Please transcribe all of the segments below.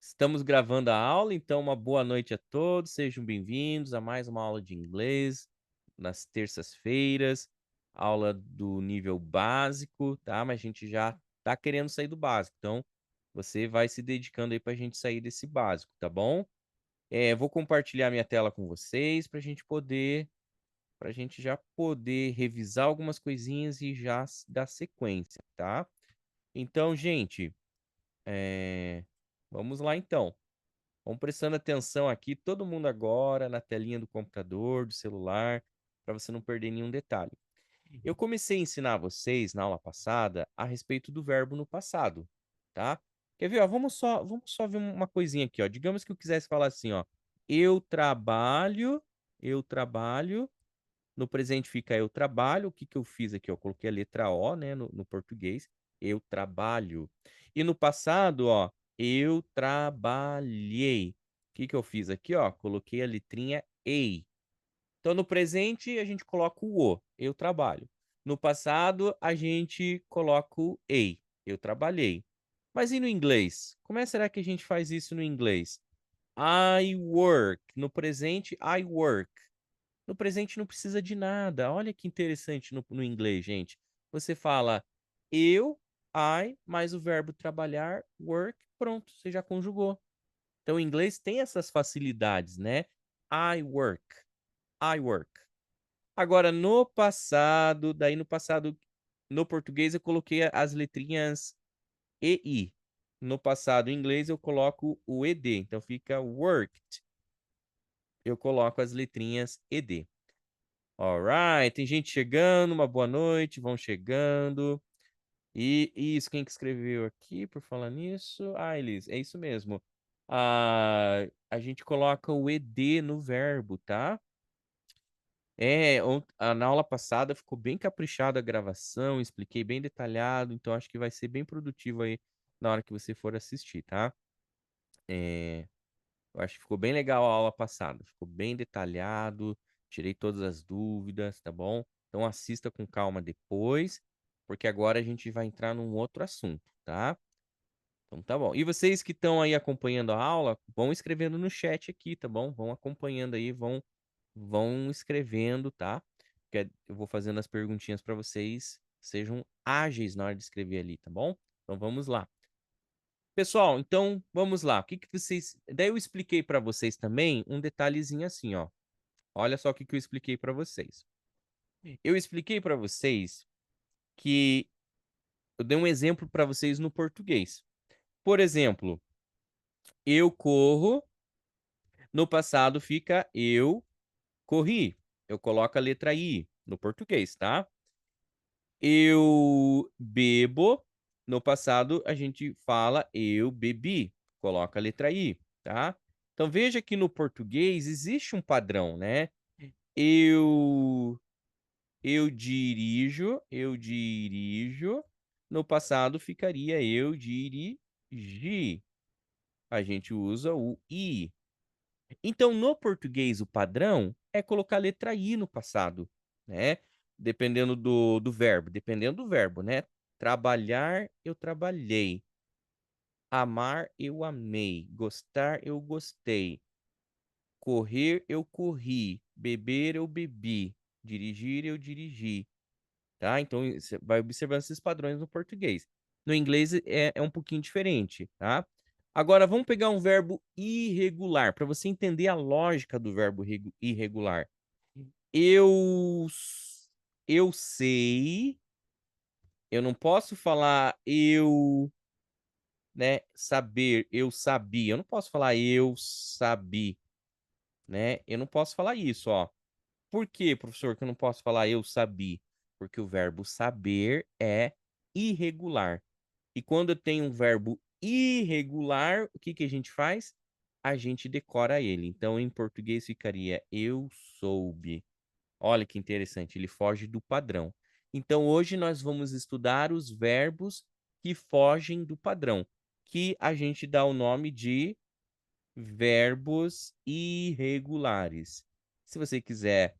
Estamos gravando a aula, então uma boa noite a todos, sejam bem-vindos a mais uma aula de inglês nas terças-feiras, aula do nível básico, tá? Mas a gente já tá querendo sair do básico, então você vai se dedicando aí para a gente sair desse básico, tá bom? Vou compartilhar minha tela com vocês para a gente já poder revisar algumas coisinhas e já dar sequência, tá? Então, gente, vamos lá então. Vamos prestando atenção aqui, todo mundo agora na telinha do computador, do celular, para você não perder nenhum detalhe. Eu comecei a ensinar vocês na aula passada a respeito do verbo no passado, tá? Quer ver, ó? Vamos só ver uma coisinha aqui, ó. Digamos que eu quisesse falar assim, ó. Eu trabalho, eu trabalho. No presente fica eu trabalho. O que que eu fiz aqui? Eu coloquei a letra O, né, no português. Eu trabalho. E no passado, ó, eu trabalhei. O que que eu fiz aqui, ó? Coloquei a letrinha EI. Então, no presente, a gente coloca o O, eu trabalho. No passado, a gente coloca o EI, eu trabalhei. Mas e no inglês? Como será que a gente faz isso no inglês? I work. No presente, I work. No presente não precisa de nada. Olha que interessante no inglês, gente. Você fala eu, I, mais o verbo trabalhar, work, pronto, você já conjugou. Então, o inglês tem essas facilidades, né? I work, I work. Agora, no passado, no português eu coloquei as letrinhas E, I. No passado, em inglês, eu coloco o ED, então fica worked. Eu coloco as letrinhas ED. Alright, tem gente chegando, uma boa noite, vão chegando. E isso, quem que escreveu aqui por falar nisso? Ah, Elis, é isso mesmo. A gente coloca o ED no verbo, tá? Na aula passada ficou bem caprichada a gravação, expliquei bem detalhado, então acho que vai ser bem produtivo aí na hora que você for assistir, tá? É, eu acho que ficou bem legal a aula passada, ficou bem detalhado, tirei todas as dúvidas, tá bom? Então assista com calma depois, porque agora a gente vai entrar num outro assunto, tá? Então tá bom. E vocês que estão aí acompanhando a aula, vão escrevendo no chat aqui, tá bom? Vão acompanhando aí, vão escrevendo, tá? Porque eu vou fazendo as perguntinhas para vocês, sejam ágeis na hora de escrever ali, tá bom? Então vamos lá. Pessoal, então vamos lá. O que que vocês. Daí eu expliquei para vocês também um detalhezinho assim, ó. Olha só o que que eu expliquei para vocês. Eu expliquei para vocês que eu dei um exemplo para vocês no português. Por exemplo, eu corro, no passado fica eu corri. Eu coloco a letra I no português, tá? Eu bebo, no passado a gente fala eu bebi, coloca a letra I, tá? Então veja que no português existe um padrão, né? Eu eu dirijo, no passado ficaria eu dirigi. A gente usa o I. Então, no português, o padrão é colocar a letra I no passado, né? Dependendo do verbo, né? Trabalhar, eu trabalhei. Amar, eu amei. Gostar, eu gostei. Correr, eu corri. Beber, eu bebi. Dirigir, eu dirigi. Tá? Então, você vai observando esses padrões no português. No inglês é um pouquinho diferente, tá? Agora, vamos pegar um verbo irregular, para você entender a lógica do verbo irregular. Eu, eu sei, eu não posso falar eu, né, saber, eu sabia. Eu não posso falar eu sabi, né? Eu não posso falar isso, ó. Por que, professor, que eu não posso falar eu sabi? Porque o verbo saber é irregular. E quando eu tenho um verbo irregular, o que que a gente faz? A gente decora ele. Então, em português ficaria eu soube. Olha que interessante, ele foge do padrão. Então, hoje nós vamos estudar os verbos que fogem do padrão, que a gente dá o nome de verbos irregulares. Se você quiser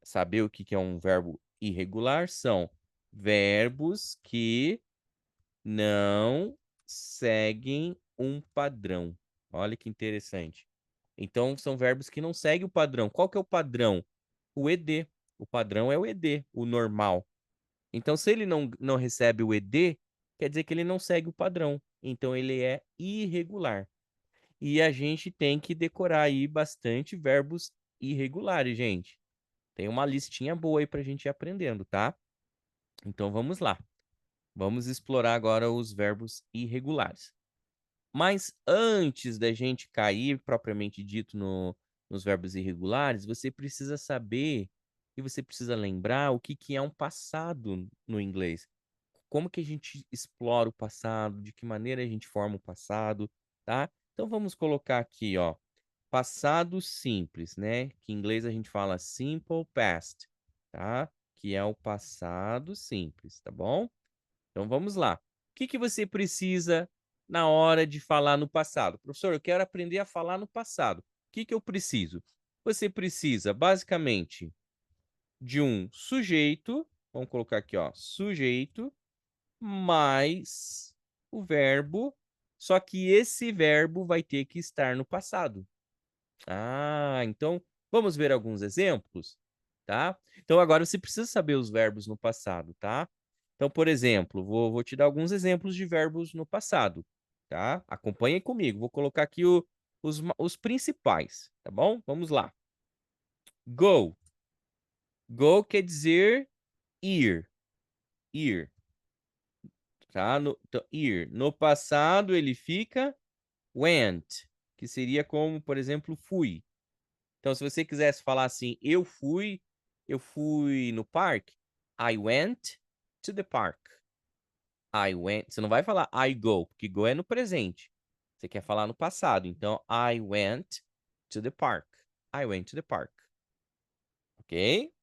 saber o que que é um verbo irregular, são verbos que não seguem um padrão. Olha que interessante. Então, são verbos que não seguem o padrão. Qual que é o padrão? O ED. O padrão é o ED, o normal. Então, se ele não recebe o ED, quer dizer que ele não segue o padrão. Então, ele é irregular. E a gente tem que decorar aí bastante verbos irregulares, gente. Tem uma listinha boa aí pra gente ir aprendendo, tá? Então, vamos lá. Vamos explorar agora os verbos irregulares. Mas antes da gente cair, propriamente dito, nos verbos irregulares, você precisa saber e você precisa lembrar o que, que é um passado no inglês. Como que a gente explora o passado, de que maneira a gente forma o passado, tá? Então vamos colocar aqui, ó, passado simples, né? Que em inglês a gente fala simple past, tá? Que é o passado simples, tá bom? Então vamos lá. O que que você precisa na hora de falar no passado? Professor, eu quero aprender a falar no passado. O que que eu preciso? Você precisa basicamente de um sujeito, vamos colocar aqui, ó, sujeito mais o verbo, só que esse verbo vai ter que estar no passado. Ah, então vamos ver alguns exemplos, tá? Então agora você precisa saber os verbos no passado, tá? Então, por exemplo, vou te dar alguns exemplos de verbos no passado, tá? Acompanhem comigo. Vou colocar aqui os principais, tá bom? Vamos lá. Go. Go quer dizer ir. Ir, tá? Então, ir. No passado ele fica went, que seria como, por exemplo, fui. Então, se você quisesse falar assim, eu fui no parque. I went to the park. I went. Você não vai falar I go, porque go é no presente. Você quer falar no passado. Então, I went to the park. I went to the park. Ok?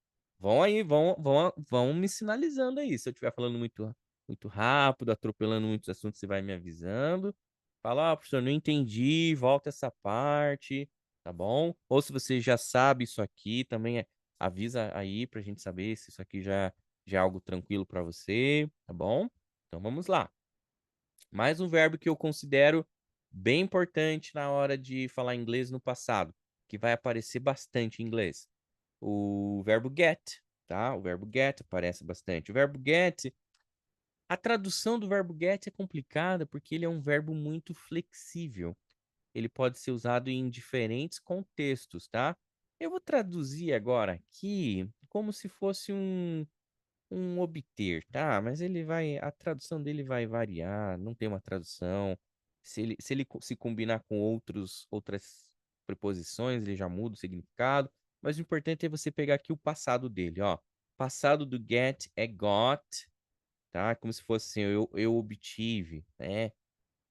Vão aí, vão me sinalizando aí. Se eu estiver falando muito rápido, atropelando muitos assuntos, você vai me avisando. Fala, professor, não entendi, volta essa parte, tá bom? Ou se você já sabe isso aqui, também avisa aí pra gente saber se isso aqui já é algo tranquilo para você, tá bom? Então vamos lá. Mais um verbo que eu considero bem importante na hora de falar inglês no passado, que vai aparecer bastante em inglês. O verbo get, tá? O verbo get aparece bastante. O verbo get, a tradução do verbo get é complicada porque ele é um verbo muito flexível. Ele pode ser usado em diferentes contextos, tá? Eu vou traduzir agora aqui como se fosse um obter, tá? Mas a tradução dele vai variar, não tem uma tradução. Se combinar com outras preposições, ele já muda o significado. Mas o importante é você pegar aqui o passado dele, ó. Passado do get é got, tá? Como se fosse assim, eu obtive, né?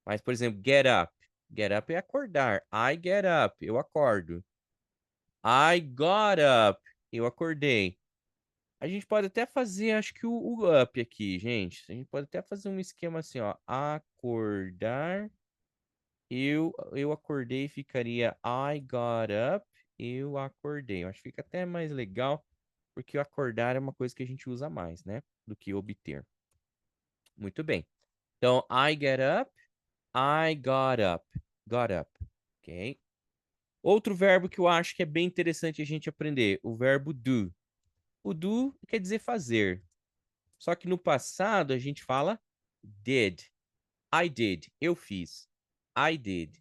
Mas, por exemplo, get up. Get up é acordar. I get up, eu acordo. I got up, eu acordei. A gente pode até fazer, acho que o up aqui, gente. A gente pode até fazer um esquema assim, ó. Acordar. Eu acordei, ficaria I got up. Eu acordei. Eu acho que fica até mais legal, porque o acordar é uma coisa que a gente usa mais, né? Do que obter. Muito bem. Então, I get up. I got up. Got up. Ok? Outro verbo que eu acho que é bem interessante a gente aprender, o verbo do. O do quer dizer fazer. Só que no passado a gente fala did. I did. Eu fiz. I did.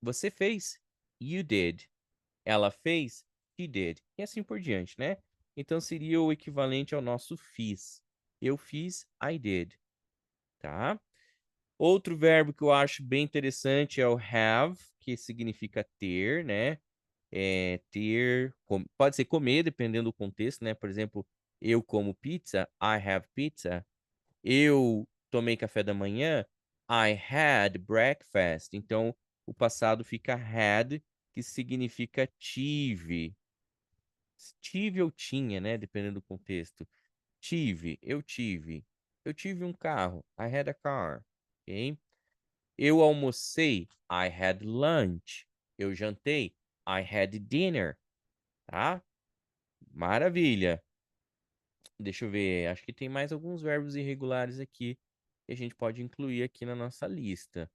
Você fez. You did. Ela fez. She did. E assim por diante, né? Então seria o equivalente ao nosso fiz. Eu fiz. I did. Tá? Outro verbo que eu acho bem interessante é o have, que significa ter, né? Pode ser comer, dependendo do contexto, né? Por exemplo, eu como pizza, I have pizza. Eu tomei café da manhã, I had breakfast. Então, o passado fica had, que significa tive. Tive ou tinha, né? Dependendo do contexto. Tive, eu tive. Eu tive um carro, I had a car. Ok? Eu almocei, I had lunch. Eu jantei, I had dinner. Tá? Maravilha. Deixa eu ver. Acho que tem mais alguns verbos irregulares aqui que a gente pode incluir aqui na nossa lista.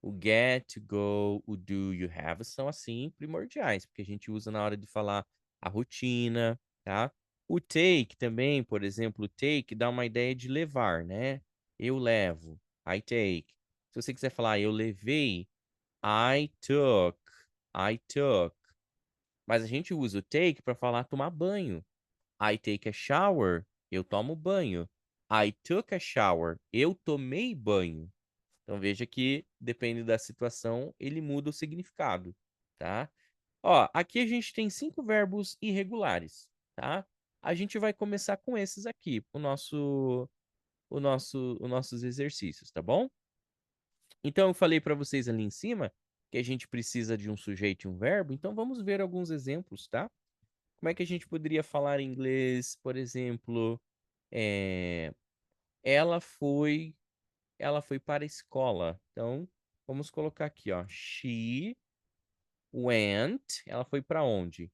O get, go, o do, you have são assim primordiais, porque a gente usa na hora de falar a rotina, tá? O take também, por exemplo, o take dá uma ideia de levar, né? Eu levo, I take. Se você quiser falar eu levei, I took, I took. Mas a gente usa o take para falar tomar banho. I take a shower, eu tomo banho. I took a shower, eu tomei banho. Então veja que depende da situação, ele muda o significado, tá? Ó, aqui a gente tem 5 verbos irregulares, tá? A gente vai começar com esses aqui, os nossos exercícios, tá bom? Então eu falei para vocês ali em cima que a gente precisa de um sujeito e um verbo, então vamos ver alguns exemplos, tá? Como é que a gente poderia falar em inglês, por exemplo, é, ela foi ela foi para a escola. Então, vamos colocar aqui, ó. She went. Ela foi para onde?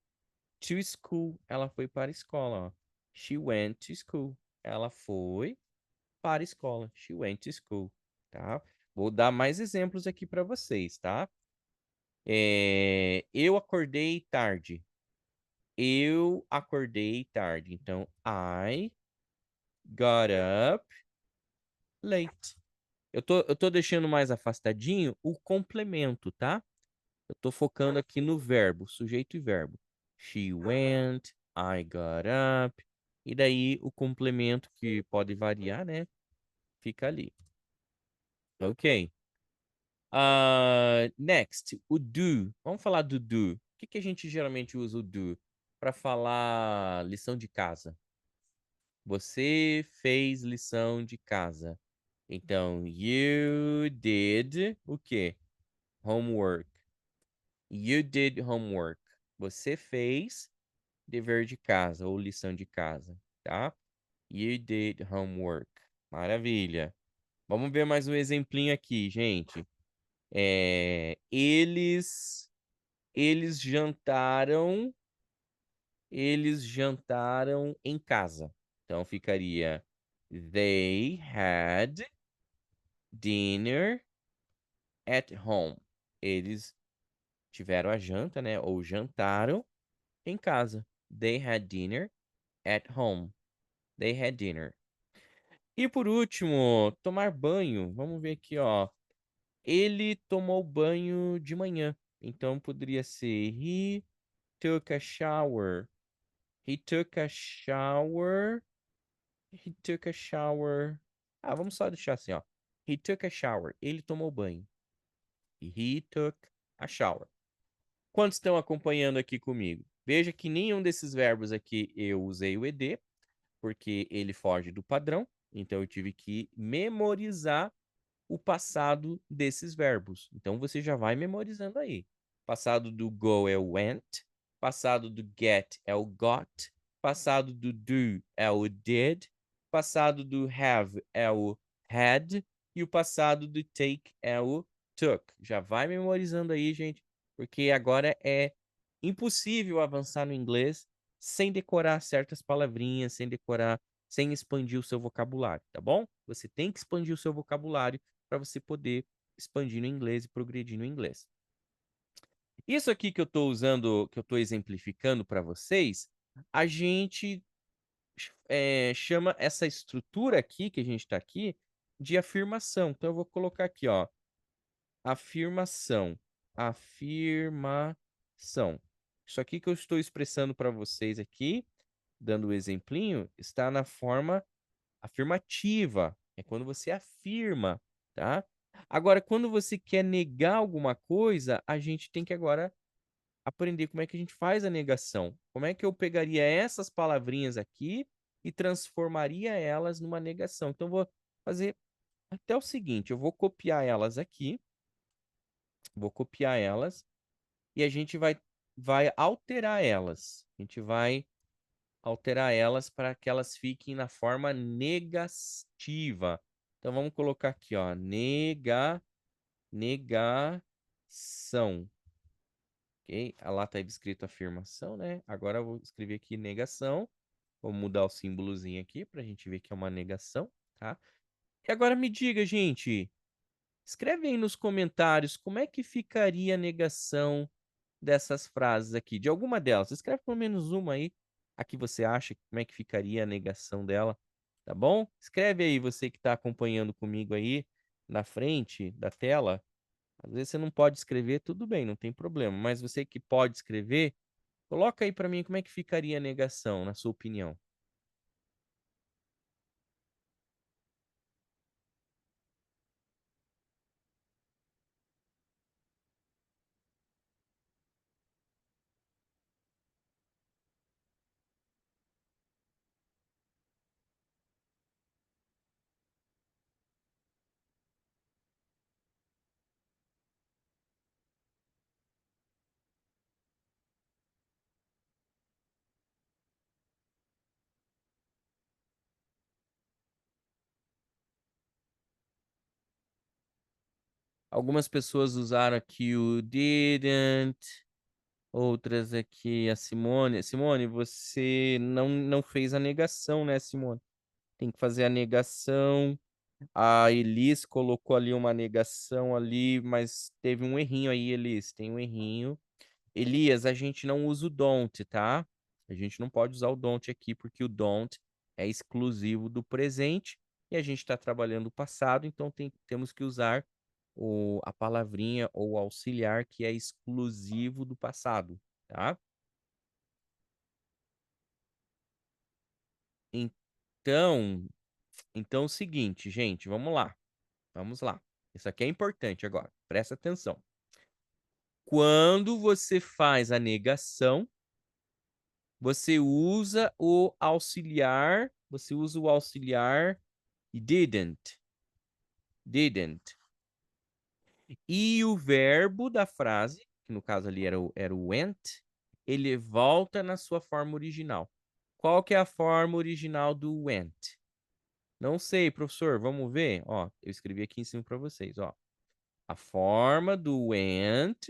To school. Ela foi para a escola, ó. She went to school. Ela foi para a escola. She went to school, tá? Vou dar mais exemplos aqui para vocês, tá? Eu acordei tarde. Eu acordei tarde. Então, I got up late. Eu tô deixando mais afastadinho o complemento, tá? Eu tô focando aqui no verbo, sujeito e verbo. She went, I got up. E daí o complemento que pode variar, né? Fica ali. Ok. Next, o do. Vamos falar do do. O que que a gente geralmente usa o do para falar lição de casa? Você fez lição de casa. Então, you did o quê? Homework. You did homework. Você fez dever de casa ou lição de casa, tá? You did homework. Maravilha. Vamos ver mais um exemplinho aqui, gente. Eles jantaram, eles jantaram em casa. Então ficaria they had dinner at home. Eles tiveram a janta, né? Ou jantaram em casa. They had dinner at home. They had dinner. E por último, tomar banho. Vamos ver aqui, ó. Ele tomou banho de manhã. Então poderia ser he took a shower. He took a shower. He took a shower. Ah, vamos só deixar assim, ó. He took a shower. Ele tomou banho. He took a shower. Quantos estão acompanhando aqui comigo? Veja que nenhum desses verbos aqui eu usei o ed, porque ele foge do padrão. Então eu tive que memorizar o passado desses verbos. Então você já vai memorizando aí. Passado do go é o went, passado do get é o got, passado do do é o did, passado do have é o had e o passado do take é o took. Já vai memorizando aí, gente, porque agora é impossível avançar no inglês sem decorar certas palavrinhas, sem expandir o seu vocabulário, tá bom? Você tem que expandir o seu vocabulário para você poder expandir no inglês e progredir no inglês. Isso aqui que eu estou usando, que eu estou exemplificando para vocês, a gente chama essa estrutura aqui, que a gente está aqui, de afirmação. Então, eu vou colocar aqui, ó, afirmação, afirmação. Isso aqui que eu estou expressando para vocês aqui, dando o exemplinho, está na forma afirmativa. É quando você afirma, tá? Agora, quando você quer negar alguma coisa, a gente tem que agora aprender como é que a gente faz a negação. Como é que eu pegaria essas palavrinhas aqui e transformaria elas numa negação? Então, eu vou fazer até o seguinte: eu vou copiar elas aqui, vou copiar elas e a gente vai alterar elas. A gente vai alterar elas para que elas fiquem na forma negativa. Então vamos colocar aqui, ó, negação. Ok? Lá está escrito afirmação, né? Agora eu vou escrever aqui negação. Vou mudar o símbolozinho aqui para a gente ver que é uma negação, tá? E agora me diga, gente, Escreve aí nos comentários como é que ficaria a negação dessas frases aqui, de alguma delas. Escreve pelo menos uma aí, a que você acha, como é que ficaria a negação dela, tá bom? Escreve aí, você que está acompanhando comigo aí na frente da tela. Às vezes você não pode escrever, tudo bem, não tem problema. Mas você que pode escrever, coloca aí para mim como é que ficaria a negação, na sua opinião. Algumas pessoas usaram aqui o didn't, outras aqui a Simone. Simone, você não fez a negação, né, Simone? Tem que fazer a negação. A Elis colocou ali uma negação ali, mas teve um errinho aí, Elis. Tem um errinho. Elias, a gente não usa o don't, tá? A gente não pode usar o don't aqui, porque o don't é exclusivo do presente e a gente está trabalhando o passado, então temos que usar a palavrinha ou o auxiliar que é exclusivo do passado, tá? Então, então é o seguinte, gente, vamos lá. Vamos lá. Isso aqui é importante agora. Presta atenção. Quando você faz a negação, você usa o auxiliar didn't, didn't. E o verbo da frase, que no caso ali era o went, ele volta na sua forma original. Qual que é a forma original do went? Não sei, professor, vamos ver? Ó, eu escrevi aqui em cima para vocês, ó. A forma do went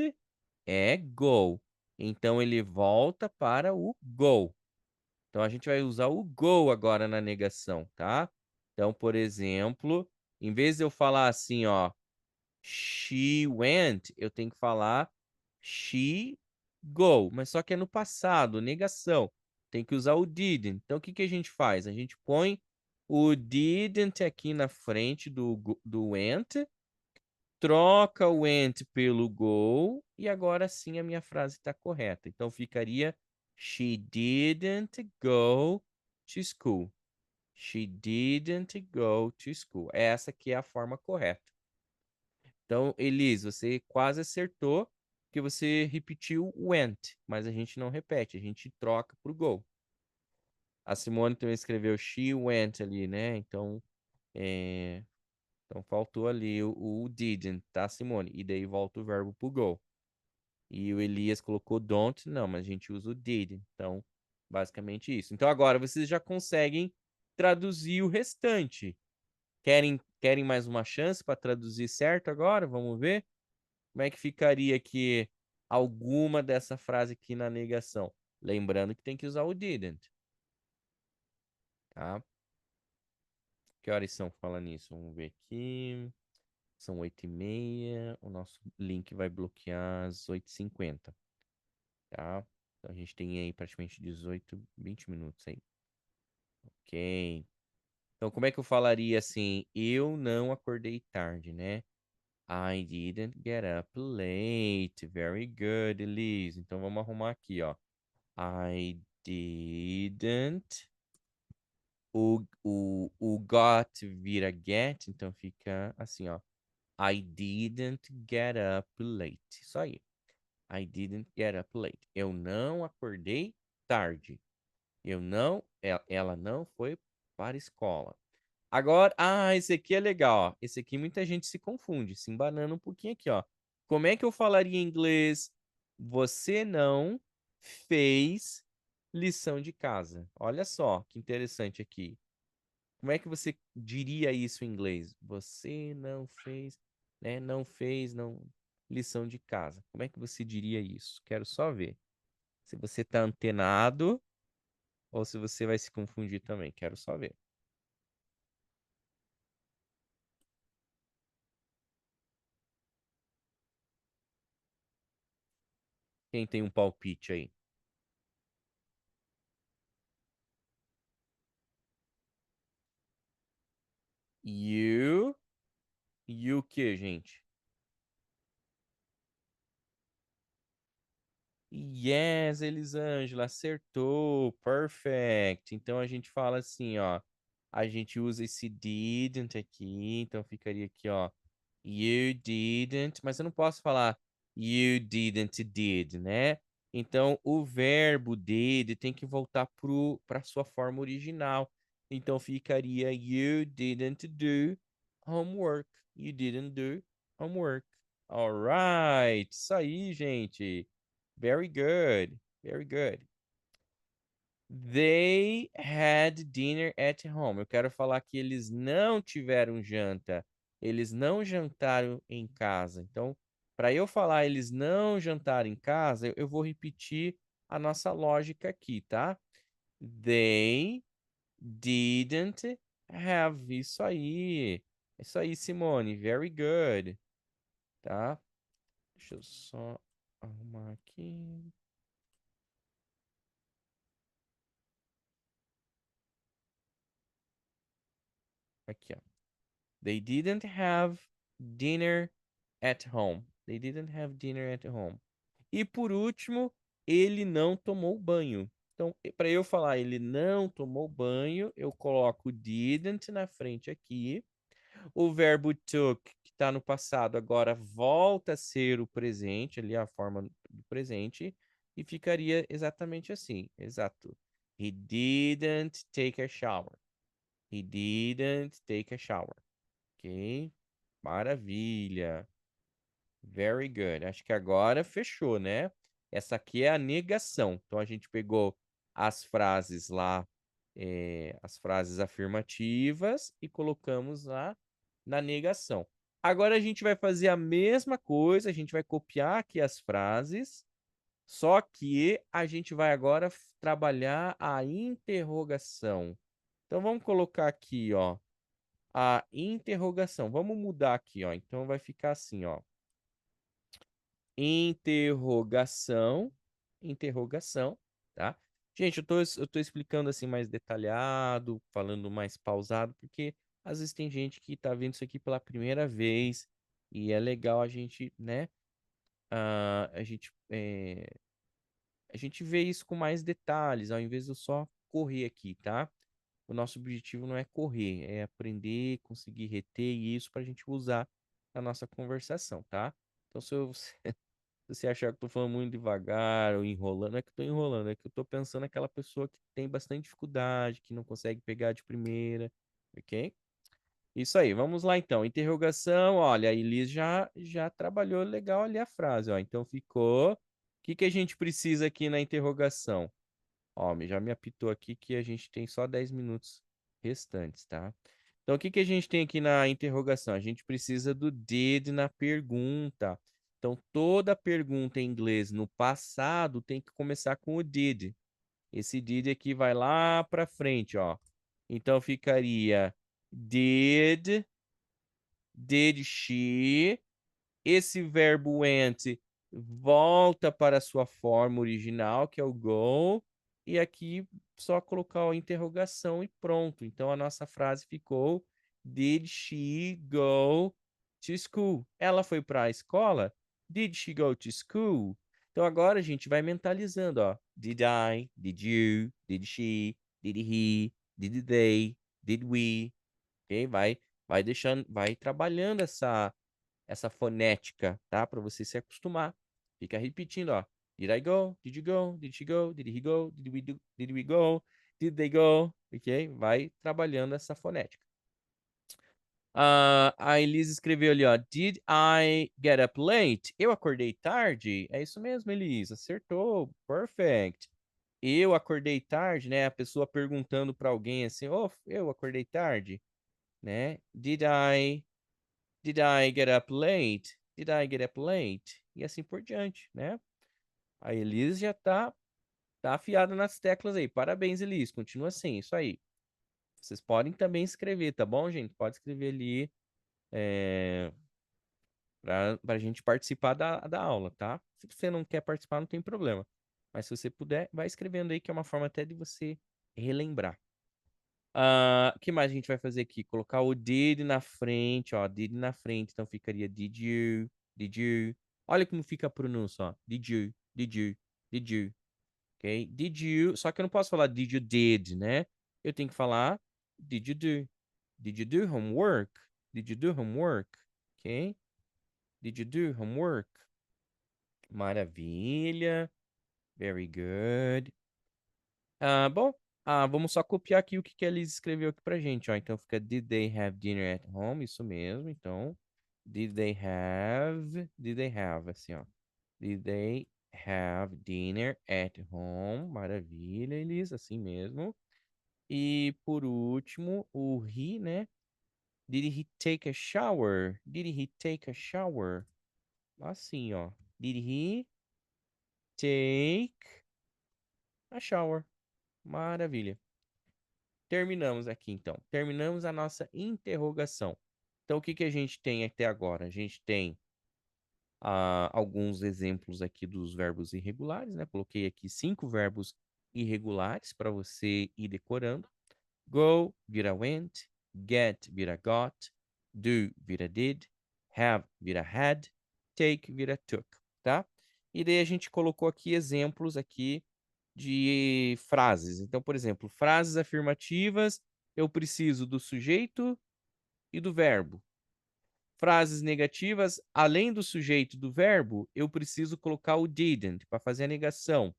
é go. Então ele volta para o go. Então a gente vai usar o go agora na negação, tá? Então, por exemplo, em vez de eu falar assim, ó, she went, eu tenho que falar she go, mas só que é no passado, negação. Tem que usar o didn't. Então o que que a gente faz? A gente põe o didn't aqui na frente do went, troca o went pelo go e agora sim a minha frase está correta. Então ficaria She didn't go to school. She didn't go to school. Essa que é a forma correta. Então, Elis, você quase acertou que você repetiu went, mas a gente não repete, a gente troca pro go. A Simone também escreveu she went ali, né? É, então faltou ali o didn't, tá, Simone? E daí volta o verbo pro go. E o Elias colocou don't, não, mas a gente usa o did. Então, basicamente isso. Então, agora vocês já conseguem traduzir o restante. Querem mais uma chance para traduzir certo agora? Vamos ver? Como é que ficaria aqui alguma dessa frase aqui na negação? Lembrando que tem que usar o didn't, tá? Que horas são falando nisso? Vamos ver aqui. São 8h30. O nosso link vai bloquear às 8h50. Tá? Então a gente tem aí praticamente 18, 20 minutos aí. Ok. Então, como é que eu falaria assim? Eu não acordei tarde, né? I didn't get up late. Very good, Elise. Então, vamos arrumar aqui, ó. I didn't. O got vira get, então fica assim, ó. I didn't get up late. Isso aí. I didn't get up late. Eu não acordei tarde. Ela não foi para a escola. Agora, esse aqui é legal, ó. Esse aqui muita gente se confunde, se embanando um pouquinho aqui, ó. Como é que eu falaria em inglês? Você não fez lição de casa. Olha só que interessante aqui. Como é que você diria isso em inglês? Você não fez, né? Não fez, não lição de casa. Como é que você diria isso? Quero só ver. Se você tá antenado ou se você vai se confundir também. Quero só ver. Quem tem um palpite aí? You. E o que, gente? Yes, Elisângela, acertou. Perfect. Então a gente fala assim, ó. A gente usa esse didn't aqui, então ficaria aqui, ó. You didn't, mas eu não posso falar you didn't did, né? Então o verbo did tem que voltar para sua forma original. Então ficaria you didn't do homework. You didn't do homework. Alright, isso aí, gente. Very good. Very good. They had dinner at home. Eu quero falar que eles não tiveram janta. Eles não jantaram em casa. Então, para eu falar eles não jantaram em casa, eu vou repetir a nossa lógica aqui, tá? They didn't have. Isso aí. Isso aí, Simone. Very good. Tá? Deixa eu só arrumar aqui. Aqui, ó. They didn't have dinner at home. They didn't have dinner at home. E por último, ele não tomou banho. Então, para eu falar ele não tomou banho, eu coloco didn't na frente aqui. O verbo took, que está no passado, agora volta a ser o presente, ali a forma do presente, e ficaria exatamente assim. Exato. He didn't take a shower. He didn't take a shower. Ok? Maravilha. Very good. Acho que agora fechou, né? Essa aqui é a negação. Então a gente pegou as frases lá, as frases afirmativas e colocamos lá na negação. Agora a gente vai fazer a mesma coisa, a gente vai copiar aqui as frases, só que a gente vai agora trabalhar a interrogação. Então vamos colocar aqui, ó, a interrogação. Vamos mudar aqui, ó. Então vai ficar assim, ó. Interrogação, interrogação, tá? Gente, eu tô explicando assim mais detalhado, falando mais pausado, porque às vezes tem gente que tá vendo isso aqui pela primeira vez e é legal a gente, né? A gente vê isso com mais detalhes, ao invés de eu só correr aqui, tá? O nosso objetivo não é correr, é aprender, conseguir reter isso para a gente usar na nossa conversação, tá? Então, se você achar que eu tô falando muito devagar ou enrolando, não é que eu tô enrolando, é que eu tô pensando naquela pessoa que tem bastante dificuldade, que não consegue pegar de primeira, ok? Isso aí, vamos lá então. Interrogação, olha, a Elis já trabalhou legal ali a frase, ó. Então ficou. O que que a gente precisa aqui na interrogação? Ó, já me apitou aqui que a gente tem só 10 minutos restantes, tá? Então, o que que a gente tem aqui na interrogação? A gente precisa do did na pergunta. Então, toda pergunta em inglês no passado tem que começar com o did. Esse did aqui vai lá para frente, ó. Então, ficaria did she. Esse verbo went volta para a sua forma original, que é o go, e aqui só colocar a interrogação e pronto. Então a nossa frase ficou: Did she go to school? Ela foi para a escola? Did she go to school? Então agora a gente vai mentalizando, ó. Did I? Did you? Did she? Did he? Did they? Did we? Ok? Vai deixando, vai trabalhando essa fonética, tá? Para você se acostumar. Fica repetindo, ó. Did I go? Did you go? Did she go? Did he go? Did we go? Did they go? Ok? Vai trabalhando essa fonética. A Elise escreveu ali, ó. Did I get up late? Eu acordei tarde? É isso mesmo, Elise. Acertou. Perfect. Eu acordei tarde, né? A pessoa perguntando para alguém assim, oh, eu acordei tarde, né? Did I get up late? Did I get up late? E assim por diante, né? A Elis já tá afiada nas teclas aí. Parabéns, Elis. Continua assim, isso aí. Vocês podem também escrever, tá bom, gente? Pode escrever ali. é, para a gente participar da aula, tá? Se você não quer participar, não tem problema. Mas se você puder, vai escrevendo aí, que é uma forma até de você relembrar. Que mais a gente vai fazer aqui? Colocar o did na frente, ó. Did na frente, então ficaria did you, did you. Olha como fica a pronúncia, ó. Did you, did you, did you. Ok? Did you. Só que eu não posso falar did you did, né? Eu tenho que falar did you do. Did you do homework? Did you do homework? Ok? Did you do homework? Maravilha. Very good. Bom, vamos só copiar aqui o que a Liz escreveu aqui pra gente, ó. Então fica did they have dinner at home? Isso mesmo. Então, did they have, assim, ó. Did they have dinner at home? Maravilha, Elis, assim mesmo. E por último, o he, né? Did he take a shower? Did he take a shower? Assim, ó. Did he take a shower? Maravilha. Terminamos aqui, então. Terminamos a nossa interrogação. Então, o que a gente tem até agora? A gente tem alguns exemplos aqui dos verbos irregulares, né? Coloquei aqui 5 verbos irregulares para você ir decorando. Go vira went, get vira got, do vira did, have vira had, take vira took, tá? E daí a gente colocou aqui exemplos aqui de frases. Então, por exemplo, frases afirmativas, eu preciso do sujeito e do verbo. Frases negativas, além do sujeito e do verbo, eu preciso colocar o didn't para fazer a negação.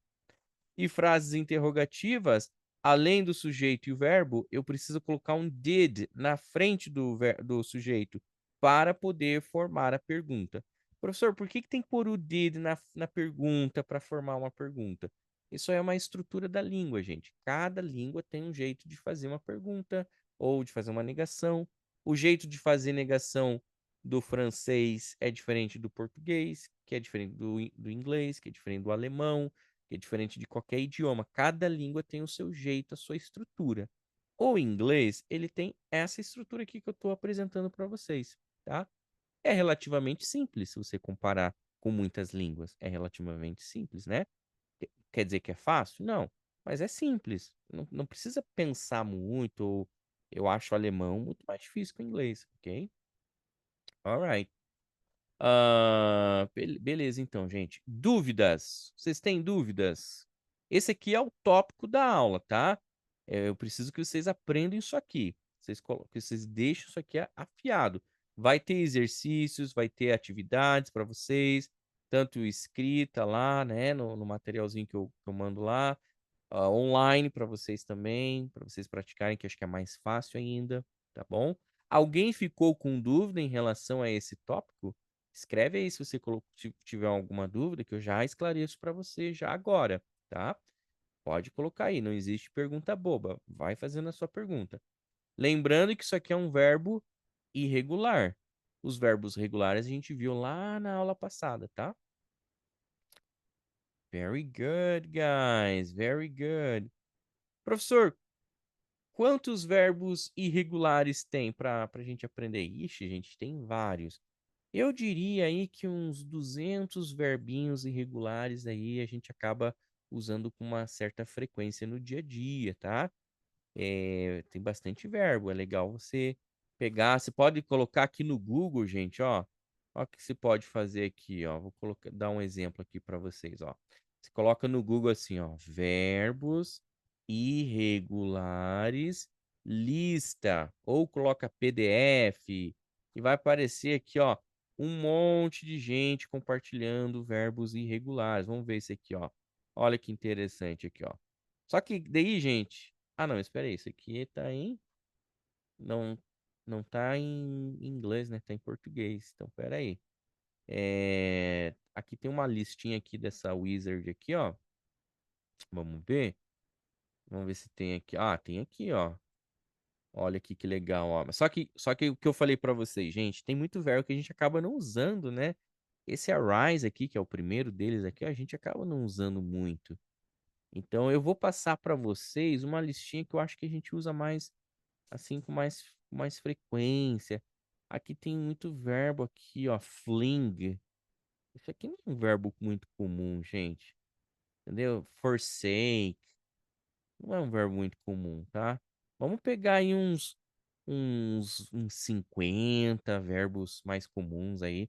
E frases interrogativas, além do sujeito e o verbo, eu preciso colocar um did na frente do sujeito para poder formar a pergunta. Professor, por que tem que pôr o did na pergunta para formar uma pergunta? Isso é uma estrutura da língua, gente. Cada língua tem um jeito de fazer uma pergunta ou de fazer uma negação. O jeito de fazer negação do francês é diferente do português, que é diferente do inglês, que é diferente do alemão, que é diferente de qualquer idioma. Cada língua tem o seu jeito, a sua estrutura. O inglês, ele tem essa estrutura aqui que eu estou apresentando para vocês, tá? É relativamente simples se você comparar com muitas línguas. É relativamente simples, né? Quer dizer que é fácil? Não, mas é simples. Não precisa pensar muito. Eu acho o alemão muito mais difícil que o inglês, ok? Alright. Beleza, então, gente. Dúvidas? Vocês têm dúvidas? Esse aqui é o tópico da aula, tá? Eu preciso que vocês aprendam isso aqui. Que vocês deixem isso aqui afiado. Vai ter exercícios, vai ter atividades para vocês, tanto escrita lá, né, no materialzinho que eu mando lá, online para vocês também, para vocês praticarem, que acho que é mais fácil ainda, tá bom? Alguém ficou com dúvida em relação a esse tópico? Escreve aí se você tiver alguma dúvida, que eu já esclareço para você já agora, tá? Pode colocar aí, não existe pergunta boba. Vai fazendo a sua pergunta. Lembrando que isso aqui é um verbo irregular. Os verbos regulares a gente viu lá na aula passada, tá? Very good, guys. Very good. Professor, quantos verbos irregulares tem para a gente aprender? Ixi, gente, tem vários. Eu diria aí que uns 200 verbinhos irregulares aí a gente acaba usando com uma certa frequência no dia a dia, tá? Tem bastante verbo, é legal você pegar. Você pode colocar aqui no Google, gente, ó. Ó o que você pode fazer aqui, ó. Vou dar um exemplo aqui para vocês, ó. Você coloca no Google assim, ó, verbos irregulares, lista, ou coloca PDF, e vai aparecer aqui, ó, um monte de gente compartilhando verbos irregulares. Vamos ver esse aqui, ó. Olha que interessante aqui, ó. Só que daí, gente, não, espera aí, isso aqui tá em não não tá em inglês, né? Tá em português. Então, espera aí. Aqui tem uma listinha aqui dessa wizard aqui, ó. Vamos ver. Vamos ver se tem aqui. Tem aqui, ó. Olha aqui que legal, ó. Só que o que eu falei pra vocês, gente, tem muito verbo que a gente acaba não usando, né? Esse arise aqui, que é o primeiro deles aqui, a gente acaba não usando muito. Então eu vou passar para vocês uma listinha que eu acho que a gente usa mais assim com mais frequência. Aqui tem muito verbo aqui, ó, fling. Isso aqui não é um verbo muito comum, gente. Entendeu? Forsake. Não é um verbo muito comum, tá? Vamos pegar aí uns 50 verbos mais comuns aí,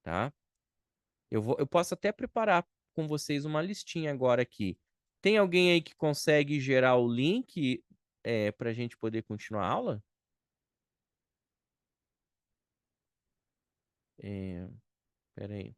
tá? Eu posso até preparar com vocês uma listinha agora aqui. Tem alguém aí que consegue gerar o link para a gente poder continuar a aula? É, pera aí.